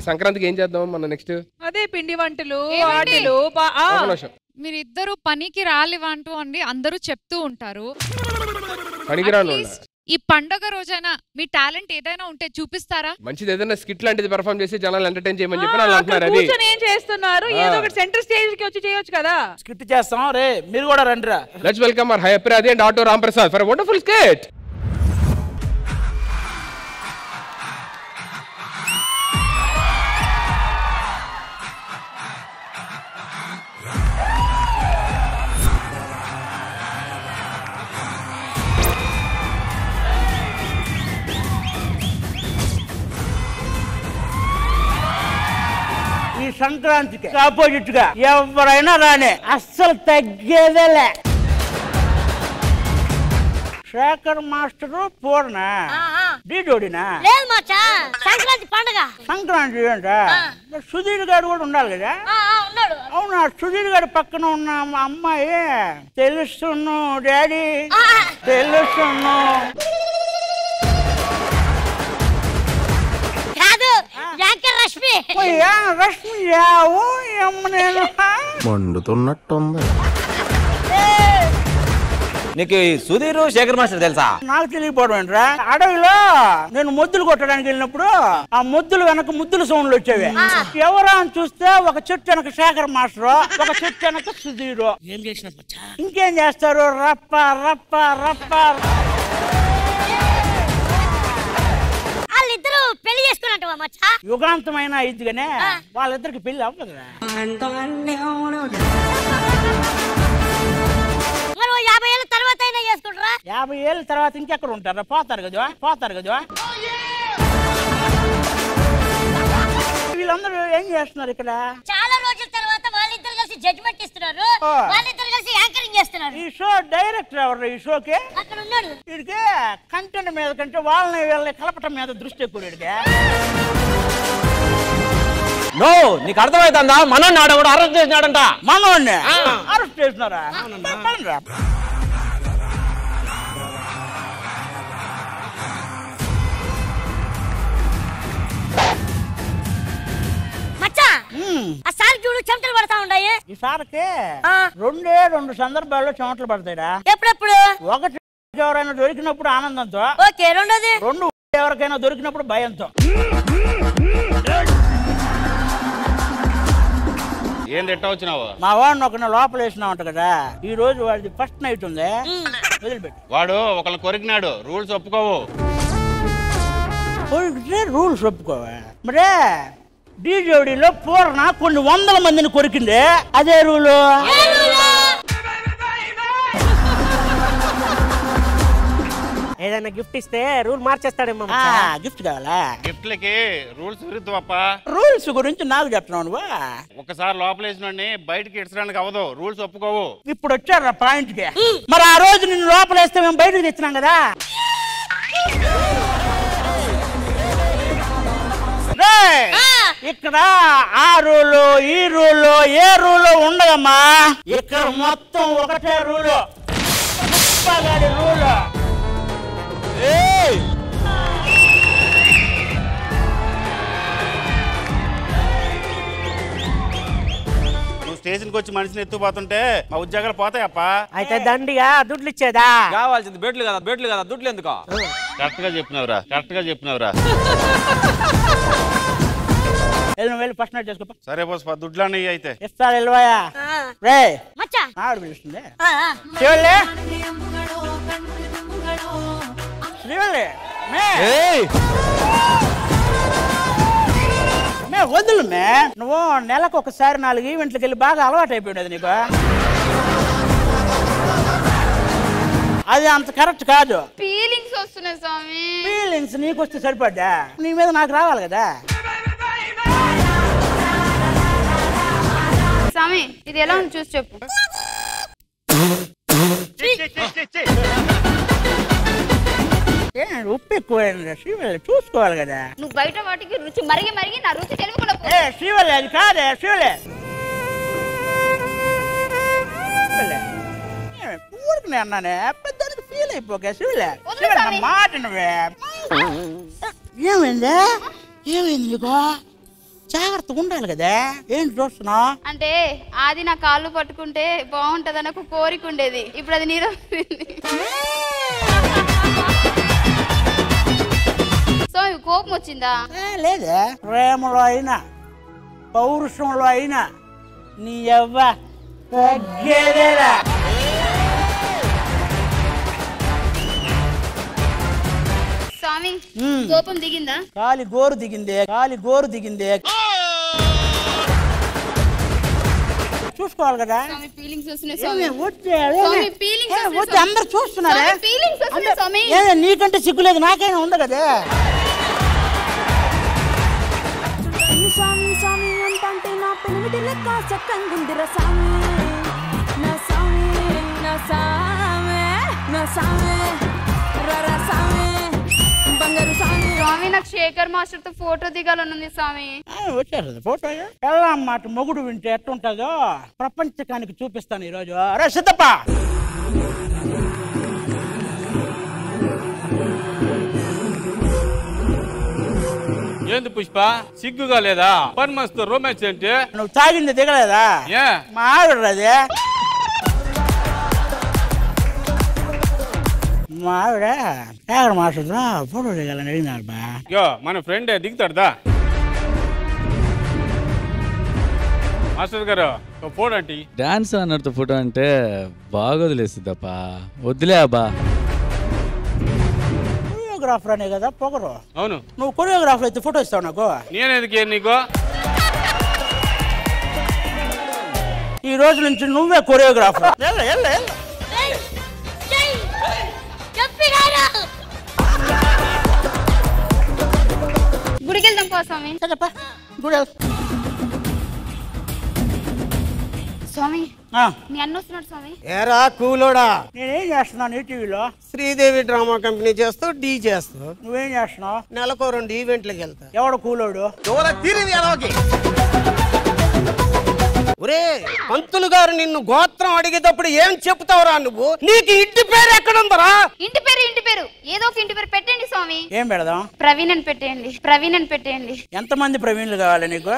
సంక్రాంతికి ఏం చేద్దాం మన నెక్స్ట్? అదే పిండి వంటలు ఆటలు. మీరిద్దరు పనికి రాలేవంటూ అండి అందరూ చెప్తూ ఉంటారు. ఈ పండగ రోజైనా మీ టాలెంట్ ఏదైనా ఉంటే చూపిస్తారా? మంచిది ఏదైనా స్కిట్ లాంటిది పెర్ఫార్మ్ చేసి జనాలు ఎంటర్టైన్ చేయమని చెప్పి అలా అంటున్నారు. అది ఏం చేస్తున్నారు? ఏదో ఒకటి సెంటర్ స్టేజ్ కి వచ్చి చేయొచ్చు కదా. స్కిట్ చేస్తాం రే, మీరు కూడా రండిరా. Let's welcome our Hyper Aadi and auto Ramprasad for a wonderful skit. సంక్రాంతికి ఆపోజిట్ గా ఎవరైనా రానే, అస్సలు తగ్గేదేలే. శేఖర్ మాస్టర్ పూర్ణ డీడోడినా సంక్రాంతి పండుగ. సంక్రాంతి ఏంట సుధీర్ గారు కూడా ఉండాలి కదా. అవునా? సుధీర్ గారి పక్కన ఉన్న అమ్మాయి తెలుసును డాడీ తెలుసును. మండుతున్నట్టుంది. నీకు సుధీర్ శేఖర్ మాస్టర్ తెలుసా? నాకు తెలియకపోవడం ఏంట్రా. అడవిలో నేను ముద్దులు కొట్టడానికి వెళ్ళినప్పుడు ఆ ముద్దులు వెనక ముద్దుల సౌండ్లు వచ్చేవి. ఎవరా అని చూస్తే ఒక చెట్టు వెనక శేఖర్ మాస్టర్, ఒక చెట్టు వెనక సుధీర్. ఏం చేసిన ఇంకేం చేస్తారు? రప్ప రప్ప రప్ప. వాళ్ళిద్దరు పెళ్లి చేసుకున్నట్టు మచ్చా. యుగాంతమైన ఇదిగానే వాళ్ళిద్దరికి పెళ్లి అవ్వదు. 50 ఏళ్ళ తర్వాత అయినా చేసుకుంటారా? 50 ఏళ్ళ తర్వాత ఇంకెక్కడ ఉంటారా? పోతారు కదా. వీళ్ళందరూ ఏం చేస్తున్నారు ఇక్కడ? చాలా రోజుల తర్వాత వాళ్ళిద్దరు కలిసి జడ్జిమెంట్ ఇస్తున్నారు, వాళ్ళిద్దరు కలిసి యాంకరింగ్ చేస్తున్నారు. ఈ షో డైరెక్టర్ ఎవరు? ఈ షోకి అక్కడ ఉన్నాడు. వీడికి కంటెంట్ మీద కంటే వాళ్ళని కలపటం మీద దృష్టి ఎక్కువ. వీడికి నో, నీకు అర్థమైతుందా? మనోడిని ఆడవాడు అరెస్ట్ చేసినాడంట. మనోడిని అరెస్ట్ చేసినారా? సార్ చూడు చెమటలు పడతా ఉన్నాయి. ఈ సార్కి 2 సందర్భాల్లో చెమటలు పడతాయిరా. ఎప్పుడెప్పుడు? ఒకటి ఎవరైనా దొరికినప్పుడు ఆనందంతో, ఓకే. రెండోది ఎవరికైనా దొరికినప్పుడు భయంతో. ఏం తిట్టా వచ్చినావు? మా వాడిని ఒక లోపల వేసినావంట కదా. ఈ రోజు వాడిది ఫస్ట్ నైట్ ఉంది. వదిలిపెట్టు. వాడు ఒకరిని కొరికినాడు. రూల్స్ ఒప్పుకోవు. రూల్స్ ఒప్పుకోవా? మరే డీజోడీలో పూర్ణ కొన్ని 100 మందిని కొరికింది. అదే రూలు. ఏదైనా గిఫ్ట్ ఇస్తే రూల్ మార్చేస్తాడేమో. గిఫ్ట్ కావాలా? గిఫ్ట్లకి రూల్స్ విరుద్ధం అప్ప. రూల్స్ గురించి నాకు చెప్తున్నావు. ఒకసారి లోపలేసినోడిని బయటకి ఇచ్చడానికి అవ్వదు. రూల్స్ ఒప్పుకోవు. ఇప్పుడు వచ్చారా పాయింట్ కి. మరి ఆ రోజు నిన్ను లోపలేస్తే మేము బయటకు తెచ్చినాం కదా. ఇక్కడ ఆ రూలు ఈ రూలు ఏ రూలు ఉండదమ్మా. ఇక్కడ మొత్తం ఒకటే రూలు, రూలు. నువ్వు స్టేషన్కి వచ్చి మనిషిని ఎత్తుపోతుంటే మా ఉద్యోగాలు పోతాయప్ప. అయితే దండిగా దుడ్లు ఇచ్చేదా? కావాల్సింది బెడ్లు కదా దుడ్లు ఎందుకో. కరెక్ట్ గా చెప్పినవరా. వెళ్ళి ఫస్ట్ నైట్ చేసుకో. సరే బస్ దుడ్లన్నీ అయితే ఇస్తా. వెళ్ళవయా రే ఆడు పిలుస్తుంది. వదులు మే. నువ్వు నెలకు ఒకసారి 4 ఈవెంట్లకి వెళ్ళి బాగా అలవాటు అయిపోయినది నీకు. అది అంత కరెక్ట్ కాదు. ఫీలింగ్స్ వస్తున్నాయి స్వామి. ఫీలింగ్స్ నీకు వస్తే సరిపడ్డా, నీ మీద నాకు రావాలి కదా. స్వామి ఇది ఎలా ఉంది చూసి చెప్పు. ఉప్పు ఎక్కువ చూసుకోవాలి కదా. నువ్వు బయట వాటికి రుచి మరిగి నా రుచి తెలియకుండా. శ్రీవల్లి అది కాదే. శ్రీవల్లి ఊరికి అన్నానే పెద్దానికి ఫీల్ అయిపోకే. శ్రీవల్లి మాట నువ్వే. ఏమైంది నీకు? జాగ్రత్తగా ఉండాలి కదా. ఏంటి చూస్తున్నా? అంటే ఆది నా కాళ్ళు పట్టుకుంటే బాగుంటదని ఒక కోరిక ఉండేది, ఇప్పుడు అది నెరవేరింది. సో కోపం వచ్చిందా? లేదే. ప్రేమలో అయినా పౌరుషంలో అయినా నీ యవ్వ తగ్గేదేలా. స్వామి కోపం దిగిందా? కాలి గోరు దిగిందే, కాలి గోరు దిగిందే. చూసుకోవాలి కదా. అందరు చూస్తున్నారా? నీకంటే సిగ్గులేదు, నాకైనా ఉంది కదా. స్వామి స్వామి అంటే నా పెనిమిటి లెక్క చక్కంగుందిరా సామి, నా సామి నా సామి నా సామి రరా సామి బంగారు సామి. స్వామి నాకు శేఖర్ మాస్టర్ తో ఫోటో దిగాలనుంది స్వామి. వచ్చేస్తుంది ఫోటో. ఎలా మాట మొగుడు వింటే ఎట్టుంటుందో ప్రపంచకానికి చూపిస్తాను ఈరోజు. అరే సిద్ధప్ప, ఏంది పుష్ప సిగ్గుగా లేదా? పర్మస్ రొమాన్స్ ఏంటి? నువ్వు తాగింది దిగలేదా? మా ఆవిడ అదే. మా ఆవిడ శేఖర్ మాస్టర్ ఫోటో దిగాలని అడిగినాడు బా. మన ఫ్రెండ్ దిగుతాడుదా మాస్టర్ గారు ఫోటో అంటే? డాన్స్ అన్నట్టు ఫోటో అంటే బాగోదులేసిద్దప్ప, వద్దులే అబ్బా. కొరియోగ్రాఫర్ అనే కదా పొగరు. అవును, నువ్వు కొరియోగ్రాఫర్ అయితే ఫోటో ఇస్తావు నాకు. నేనేందుకే నీకు? ఈ రోజు నుంచి నువ్వే కొరియోగ్రాఫర్. గుడికి వెళ్దాం పో స్వామి. స్వామి నీ అన్న వస్తున్నాడు స్వామి. ఏరా కూలోడా, నేనేం చేస్తున్నాను ఈటీవీలో? శ్రీదేవి డ్రామా కంపెనీ చేస్తూ డీ చేస్తూ. నువ్వేం చేస్తున్నావు? నెలకు 2 ఈవెంట్లకు వెళ్తా. ఎవడు కూలోడు? ఒరే పంతులు గారు నిన్ను గోత్రం అడిగేటప్పుడు ఏం చెప్తావురా నువ్వు? నీకు ఇంటి పేరు ఎక్కడుందరా? ఇంటి పేరు ఏదో ఒక ఇంటి పేరు పెట్టండి స్వామి. ఏం పెడదాం? ప్రవీణ్ అని పెట్టేయండి, ప్రవీణ్ అని పెట్టేయండి. ఎంతమంది ప్రవీణ్లు కావాలి నీకు?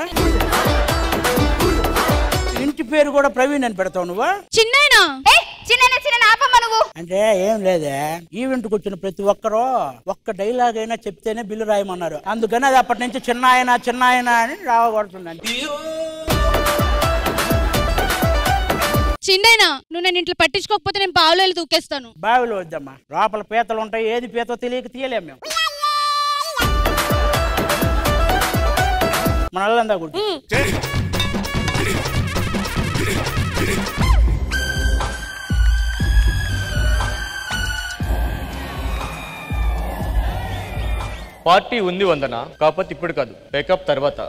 ఇంటి పేరు కూడా ప్రవీణ్ అని పెడతావు నువ్వు? చిన్నైనా ఆపమ్మ నువ్వు. అంటే ఏం లేదే, ఈవెంట్కి వచ్చిన ప్రతి ఒక్కరూ ఒక్క డైలాగ్ అయినా చెప్తేనే బిల్లు రాయమన్నారు. అందుకని అది అప్పటి నుంచి చిన్నాయన అని రావబడుతుందండి. చిన్నైనా నువ్వు నేను ఇంట్లో పట్టించుకోకపోతే నేను బావిలో వెళ్ళి దూకేస్తాను. బావిలో వద్దమ్మా, లోపల పీతలు ఉంటాయి, ఏది పీతో తెలియక తీయలేం మేము. మన అల్లందా గుర్తు. పార్టీ ఉంది వందన, కాకపోతే ఇప్పుడు కాదు, పేకప్ తర్వాత.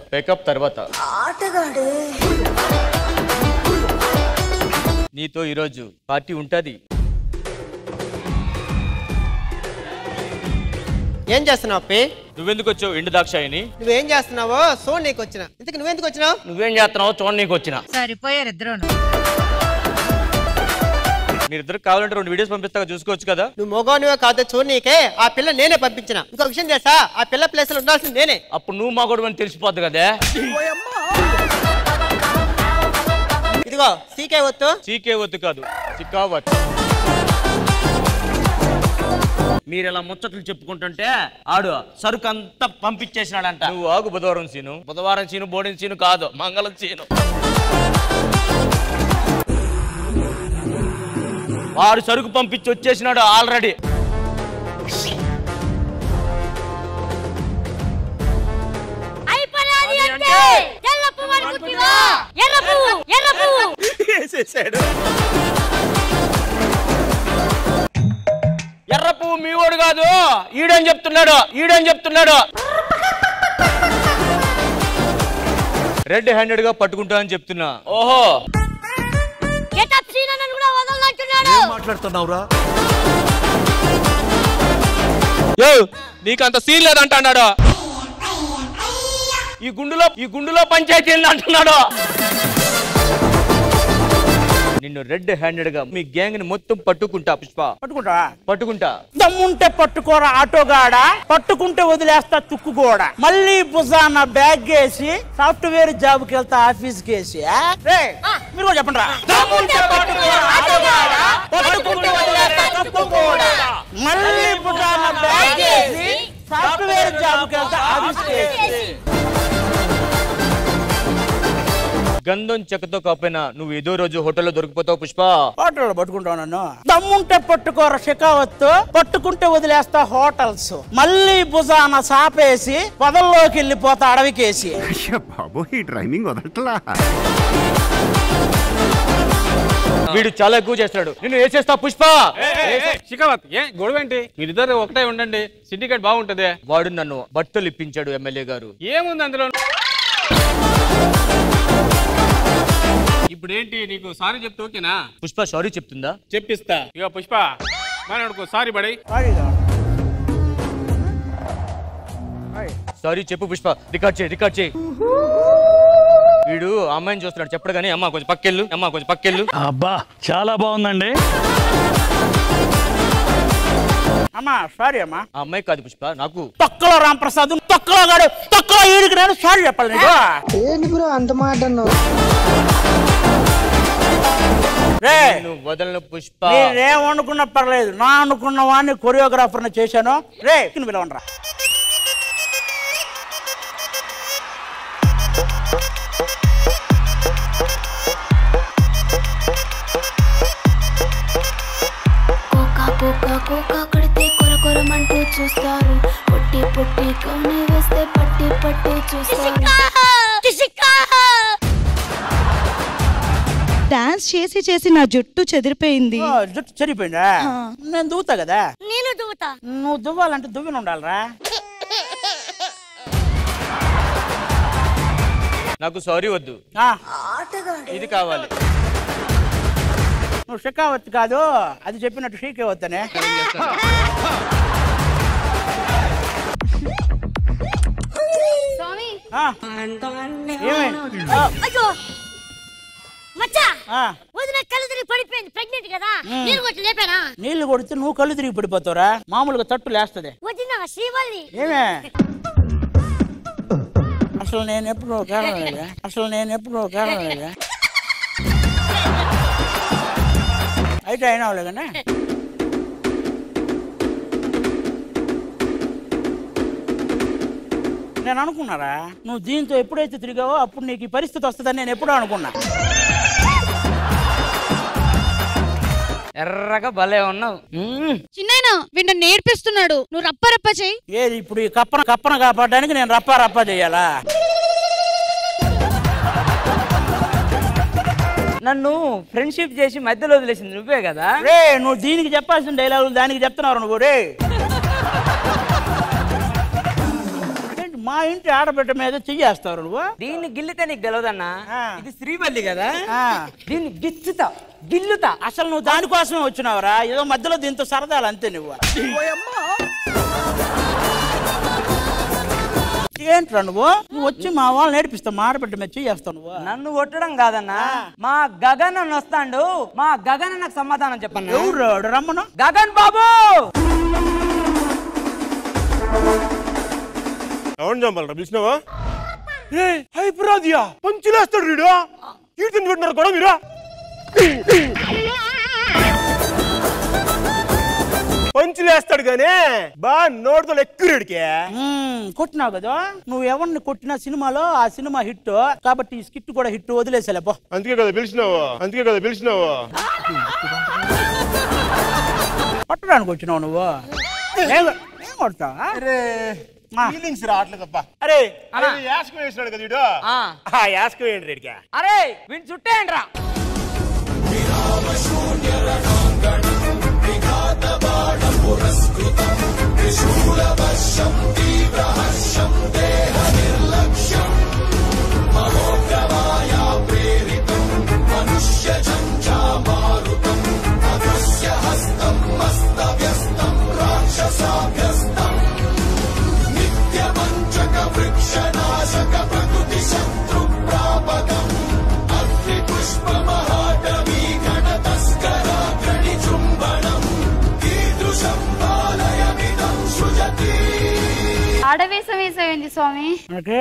నీతో ఈరోజు పార్టీ ఉంటది. ఏం చేస్తున్నావు అప్పి? నువ్వెందుకు వచ్చావు ఎండు దాక్షాయిని? నువ్వేం చేస్తున్నావో చూడనీకి వచ్చిన. ఇంతకు నువ్వెందుకు వచ్చినావు? నువ్వేం చేస్తున్నావో చూడనీకి వచ్చిన. సరిపోయారు ఇద్దరు. మీరిద్దరు కావాలంటే 2 వీడియోస్ పంపిస్తా, చూసుకోవచ్చు కదా. నువ్వు మగోనివే కాదు చూడనీకే ఆ పిల్ల నేనే పంపించిన. ఇంకో విషయం చేస్తా, ఆ పిల్ల ప్లేస్ లో ఉండాల్సింది నేనే. అప్పుడు నువ్వు మా గొడవ అని తెలిసిపోద్ది కదా. ఇదిగో సీకే ఒత్తు కాదు, చిక్కావత్. మీరు ఇలా ముచ్చట్లు చెప్పుకుంటుంటే ఆడు సరుకు అంతా పంపించేసినాడంట. నువ్వు ఆగు బుధవారం సీను బోర్డింగ్ సీను కాదు, మంగళం సీను. వాడు సరుకు పంపించి వచ్చేసినాడు ఆల్రెడీ. ఎర్ర పువ్వు మీ వాడు కాదు, ఈడని చెప్తున్నాడు. రెడ్ హ్యాండెడ్ గా పట్టుకుంటా అని చెప్తున్నా. ఓహో మాట్లాడుతున్నావురా? నీకంత సీన్ లేదంటాడు. ఈ గుండులో పంచాయతీ అంటున్నాడు. నిన్ను రెడ్ హ్యాండెడ్ గా మీ గ్యాంగ్ ని మొత్తం పట్టుకుంటా పుష్ప. పట్టుకుంటా. దమ్ముంటే పట్టుకోరా ఆటోగాడ, పట్టుకుంటే వదిలేస్తా తుక్కుగోడ. మళ్ళీ భుజాన బ్యాగ్ వేసి సాఫ్ట్వేర్ జాబ్ కి వెళ్తా ఆఫీస్ కేసి. మీరు కూడా చెప్పండి రా. మళ్ళీ భుజాన బ్యాగ్ వేసి సాఫ్ట్వేర్ జాబ్ కి వెళ్తా ఆఫీస్ కేసి. గంధం చెక్కతో కాకపోయినా నువ్వు ఏదో రోజు హోటల్లో దొరికిపోతావు పుష్ప. హోటల్లో పట్టుకుంటావు నన్ను. దమ్ముంటే పట్టుకోర షికావత్తు, పట్టుకుంటే వదిలేస్తా హోటల్స్. మళ్ళీ భుజాన సాపేసి పొదల్లోకి వెళ్ళిపోతా అడవికేసి. బాబు ఈ డ్రైవింగ్ వదలట్లా. వీడు చాలా ఎక్కువ చేస్తాడు. నిన్ను వేసేస్తా పుష్ప. శిఖావత్ ఏ గొడవ ఏంటి? మీరిద్దరు ఒకటే ఉండండి, సిండికేట్ బాగుంటది. వాడు నన్ను బట్టలు ఇప్పించాడు ఎమ్మెల్యే గారు. ఏముంది అందులో? ఇప్పుడు ఏంటి నీకు సారీ చెప్తే ఓకేనా? పుష్ప సారీ చెప్తుందా? చెప్పిస్తా. ఇక పుష్ప మనకు సారీ బడి. సారీ చెప్పు పుష్ప. రికార్డ్ చేయి. వీడు అమ్మాయిని చూస్తున్నాడు చెప్పడు కానీ అమ్మ కొంచెం పక్కెళ్ళు. అబ్బా చాలా బాగుందండి. అమ్మా సారీ అమ్మా. ఆ అమ్మాయి కాదు పుష్ప, నాకు. తొక్కలో రాంప్రసాద్, తొక్కలో గాడు, తొక్కలో ఈడికి నేను సారీ చెప్పాలి నీకు. ఏంటి బ్రో అంత మాట అన్నావు? వదలను పుష్ప. నేనేం అనుకున్నా పర్లేదు, నా అనుకున్న వాడిని కొరియోగ్రాఫర్ చేశాను. రే పిలవండ్రా. కోకా కొడితే కొరకొరమంటూ చూస్తారు, పొట్టి కౌని వేస్తే పట్టి చూస్తారు. డాన్స్ చేసి నా జుట్టు చెదిరిపోయింది. జుట్టు చెదిరిపోయిందా? నేను దువ్వుతా కదా. నేను దువ్వుతా. నువ్వు దువ్వాలంటే దువ్విన ఉండాలరా. నాకు సారీ వద్దు, ఇది కావాలి. నువ్వు షికావత్ కాదు, అది చెప్పినట్టు షీకేవద్దనే. నీళ్లు కొడితే నువ్వు కళ్ళు తిరిగి పడిపోతావురా. మామూలుగా తట్టు లేస్తది. ఏమే అసలు నేను ఎప్పుడు కారణం అయితే అయినా కానీ నేను అనుకున్నారా, నువ్వు దీంతో ఎప్పుడైతే తిరిగావో అప్పుడు నీకు ఈ పరిస్థితి వస్తుందని నేను ఎప్పుడో అనుకున్నా. ఎర్రగా భలే ఉన్నావు. చిన్నైనా వీళ్ళ నేర్పిస్తున్నాడు, నువ్వు రప్ప చెయ్యి. ఏది ఇప్పుడు ఈ కప్పన కాపాడడానికి నేను రప్ప చెయ్యాలా? నన్ను ఫ్రెండ్షిప్ చేసి మధ్యలో వదిలేసింది నువ్వే కదా. రే నువ్వు దీనికి చెప్పాల్సిన డైలాగులు దానికి చెప్తున్నావు నువ్వు. రే మా ఇంటి ఆడబిడ్డ మీద చెయ్యేస్తావు నువ్వు. దీన్ని గిల్లితే నీకు గెలవదన్నా, ఇది శ్రీవల్లి కదా. దీన్ని గిల్లుతా. అసలు నువ్వు దానికోసమే వచ్చినావురా, ఏదో మధ్యలో దీంతో సరదాలు అంతే నువ్వు. ఏంట్రా నువ్వు వచ్చి మా వాళ్ళు నేర్పిస్తావు, మా ఆడబిడ్డ మీద చెయ్యేస్తావు నువ్వు. నన్ను కొట్టడం కాదన్నా, మా గగన్ అన్న వస్తాడు, మా గగన్ అన్నకు సమాధానం చెప్పండి. ఎవరు రమ్మను? గగన్ బాబు. అవును జంపాలరా పిలిచినావా? హైపరాదియా పంచులేస్తాడు వీడు. కీర్తిని పెట్టినారు కూడా మీరు. పంచులేస్తాడు గానీ బాగా నోటితో ఎక్కురేడికే కొట్టినావు కదా. నువ్వు ఎవరిని కొట్టినా సినిమాలో ఆ సినిమా హిట్ కాబట్టి ఈ స్కిట్ కూడా హిట్. వదిలేసేలే పో. అందుకే కదా పిలిచినావు. కొట్టడానికి వచ్చినావు నువ్వు. ఏం కొడతావా? ఫీలింగ్స్ రావట్లేదబ్బా. అరే యాస్కం వేసినాడు కదా వీడు. ఆ యాస్కం ఏంటి రెడ్డిగా? అరే వీడిని చుట్టేయండి రా. పుష్ప మహాటవీ ఆడవేషం వేసేయండి స్వామి. మనకి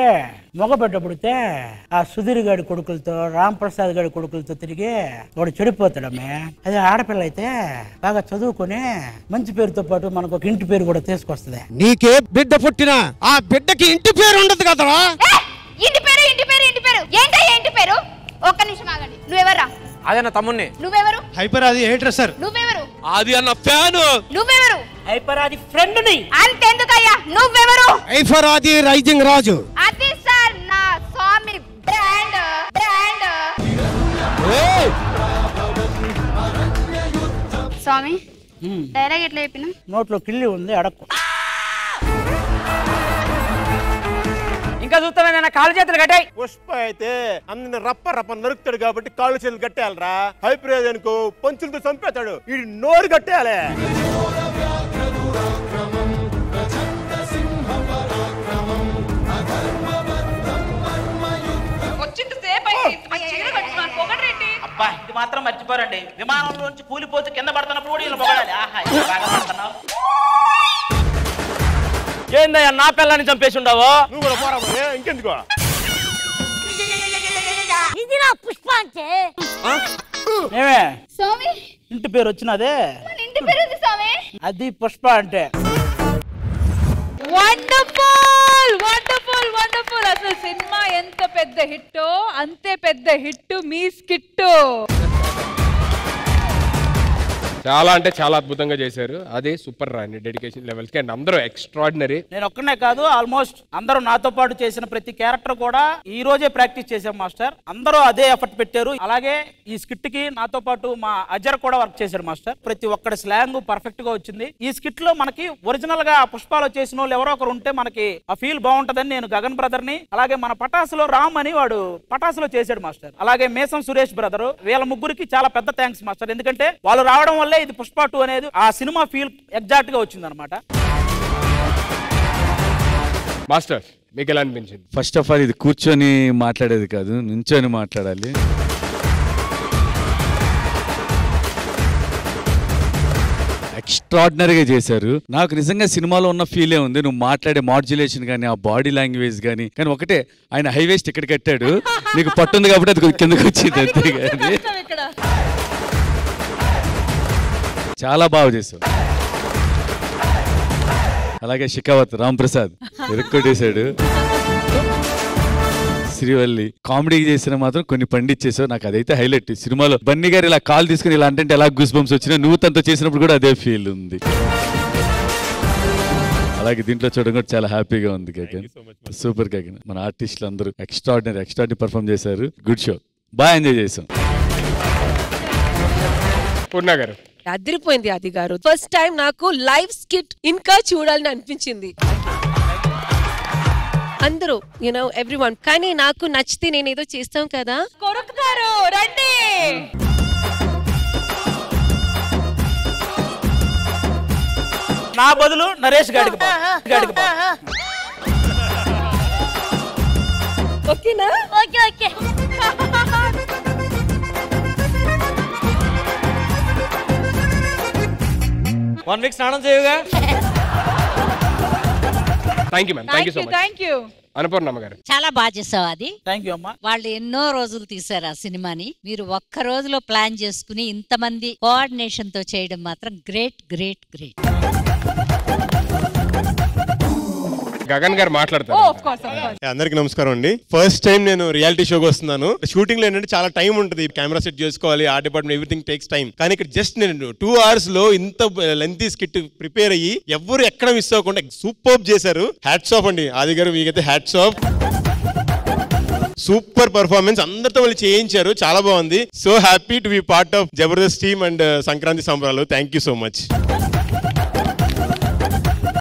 మగబిడ్డ పుడితే ఆ సుధీర్ గారి కొడుకులతో రాంప్రసాద్ గారి కొడుకులతో తిరిగి వాడు చెడిపోతాడమ్మే. అదే ఆడపిల్ల అయితే బాగా చదువుకొని మంచి పేరుతో పాటు మనకు ఒక ఇంటి పేరు కూడా తీసుకొస్తుంది. నీకే బిడ్డ పుట్టినా ఆ బిడ్డకి ఇంటి పేరు ఉండదు కదరా. ఇంటి పేరు ఇంటి పేరు ఇంటి పేరు ఏంటయ్యా ఇంటి పేరు? ఒక్క నిమిషం ఆగండి. నువ్వెవరా? అదే నా తమ్ముణ్ణి. నువ్వెవరు? హైపర్ ఆది హేటర్ సార్. నువ్వెవరు? అది అన్న ఫ్యాన్. నువ్వెవరు? హైపర్ ఆది ఫ్రెండ్ ని. అంతెందుకయ్యా నువ్వెవరు? హైపర్ ఆది రైజింగ్ రాజు. అది సార్ నా స్వామి బ్రాండ్. స్వామి డైలాగ్ ఎట్లా చెప్పినా? నోట్లో కిల్లి ఉంది అడక్కు. ఇంకా చూస్తామేనా కాలు చేతులు కట్టాయి. పుష్ప అయితే అందరిని రప్ప నరుకుతాడు కాబట్టి కాళ్ళు చేతులు కట్టేయాలరా. హైప్రేజ్ అనుకో పంచులతో చంపేస్తాడు. ఈ నోరు కట్టేయాలి. అబ్బా ఇది మాత్రం మర్చిపోరండి. విమానంలోంచి కూలిపోతే కింద పడుతున్నప్పుడు కూడా వీళ్ళు పొగడాలి. ఆహా బాగా పడుతున్నావు. ఏందయ్యా నా పిల్లని చంపేసి ఉండవు? నువ్వు కూడా పోరా ఇంకెందుకో. ఇది నా పుష్ప అంటే ఏమే స్వామి ఇంటి పేరు వచ్చినదే. మన ఇంటి పేరు ఉంది స్వామి. అది పుష్ప అంటే. Wonderful wonderful wonderful. అసలు సినిమా ఎంత పెద్ద హిట్టో అంతే పెద్ద హిట్ మీ స్కిట్. చాలా అంటే చాలా అద్భుతంగా చేశారు. అదే సూపర్ రాండి డెడికేషన్ లెవెల్స్ కి. అండ్ అందరూ ఎక్స్ట్రాడినరీ. నేను ఒక్కనే కాదు, ఆల్మోస్ట్ అందరూ నాతో పాటు చేసిన ప్రతి క్యారెక్టర్ కూడా ఈ రోజే ప్రాక్టీస్ చేశాం మాస్టర్. అందరూ అదే ఎఫర్ట్ పెట్టారు. అలాగే ఈ స్కిట్ కి నాతో పాటు మా అజర్ కూడా వర్క్ చేశారు మాస్టర్. ప్రతి ఒక్కడి స్లాంగ్ పర్ఫెక్ట్ గా వచ్చింది. ఈ స్కిట్ లో మనకి ఒరిజినల్ గా పుష్పాలో చేసిన వాళ్ళు ఎవరో ఒకరు ఉంటే మనకి ఆ ఫీల్ బాగుంటదని నేను గగన్ బ్రదర్ ని, అలాగే మన పటాసులో రామ్ అని వాడు పటాసులో చేశాడు మాస్టర్, అలాగే మేసం సురేష్ బ్రదర్, వీళ్ళ ముగ్గురికి చాలా పెద్ద థ్యాంక్స్ మాస్టర్. ఎందుకంటే వాళ్ళు రావడం వల్లే ఇది పుష్ప 2 అనేది ఆ సినిమా ఫీల్ ఎగ్జాక్ట్ గా వచ్చింది అనమాట. మాస్టర్ మీకు ఎలా అనిపించింది? ఫస్ట్ ఆఫ్ ఆల్ ఇది కూర్చొని మాట్లాడేది కాదు, నుంచొని మాట్లాడాలి. ఎక్స్ట్రాడినరీగా చేశారు. నాకు నిజంగా సినిమాలో ఉన్న ఫీలే ఉంది. నువ్వు మాట్లాడే మాడ్యులేషన్ కానీ, ఆ బాడీ లాంగ్వేజ్ కానీ. కానీ ఒకటే, ఆయన హైవేస్ట్ ఇక్కడ కట్టాడు, నీకు పట్టుంది కాబట్టి అది కిందకు వచ్చింది అంతే. కానీ చాలా బాగా చేశావు. అలాగే షికావత్ రాంప్రసాద్ ఎరుక్కొట్టేశాడు. శ్రీవల్లి కామెడీ చేసిన మాత్రం కొన్ని పండించేసావు. నాకు అదైతే హైలైట్. సినిమాలో బన్నీ గారు ఇలా కాల్ తీసుకుని ఇలా అంటే ఎలా గూస్ బంప్స్ వచ్చినా, నువ్వు తనతో చేసినప్పుడు కూడా అదే ఫీల్ ఉంది. అలాగే దీంట్లో చూడడం కూడా చాలా హ్యాపీగా ఉంది. గగన్ సూపర్. గగన్ మన ఆర్టిస్టులు అందరూ ఎక్స్ట్రాడినరీ పర్ఫామ్ చేశారు. గుడ్ షో, బాగా ఎంజాయ్ చేసాం. పూర్ణ గారు అదిరిపోయింది. అది గారు ఫస్ట్ టైం నాకు లైవ్ స్కిట్ ఇంకా చూడాలని అనిపించింది. అందరూ ఎవ్రీవన్. కానీ నాకు నచ్చితే నేను ఏదో చేస్తాం కదా. కొరుకు గారు రండి. నా బదులు నరేష్ గాడికి ఓకేనా? Okay okay. 1 వీక్ స్నానం చేయగా. Thank you ma'am. Thank you so much. Thank you Anupurnamma గారు. చాలా బాగా చేసావు. అది థ్యాంక్ యూ అమ్మా. వాళ్ళు ఎన్నో రోజులు తీశారు ఆ సినిమాని. మీరు ఒక్క రోజులో ప్లాన్ చేసుకుని ఇంతమంది కోఆర్డినేషన్ తో చేయడం మాత్రం గ్రేట్ గ్రేట్ గ్రేట్. గగన్ గారు మాట్లాడతారు. అందరికి నమస్కారం అండి. ఫస్ట్ టైం నేను రియాలిటీ షోకి వస్తున్నాను. షూటింగ్ లో ఏంటంటే చాలా టైం ఉంటుంది, కెమెరా సెట్ చేసుకోవాలి, art department, everything takes time. కానీ ఇక్కడ జస్ట్ నేను 2 hours లో ఇంత లెంతీ స్కిట్ ప్రిపేర్ అయ్యి ఎవరు ఎక్కడ మిస్ అవ్వకుండా సూపర్ చేశారు. హ్యాట్స్ ఆఫ్ అండి ఆది గారు, మీకైతే హ్యాట్స్ ఆఫ్. సూపర్ పర్ఫార్మెన్స్, అందరితో వాళ్ళు చేయించారు, చాలా బాగుంది. So happy to be part of Jabardasth team and Sankranti సంబరాలు. Thank you so much.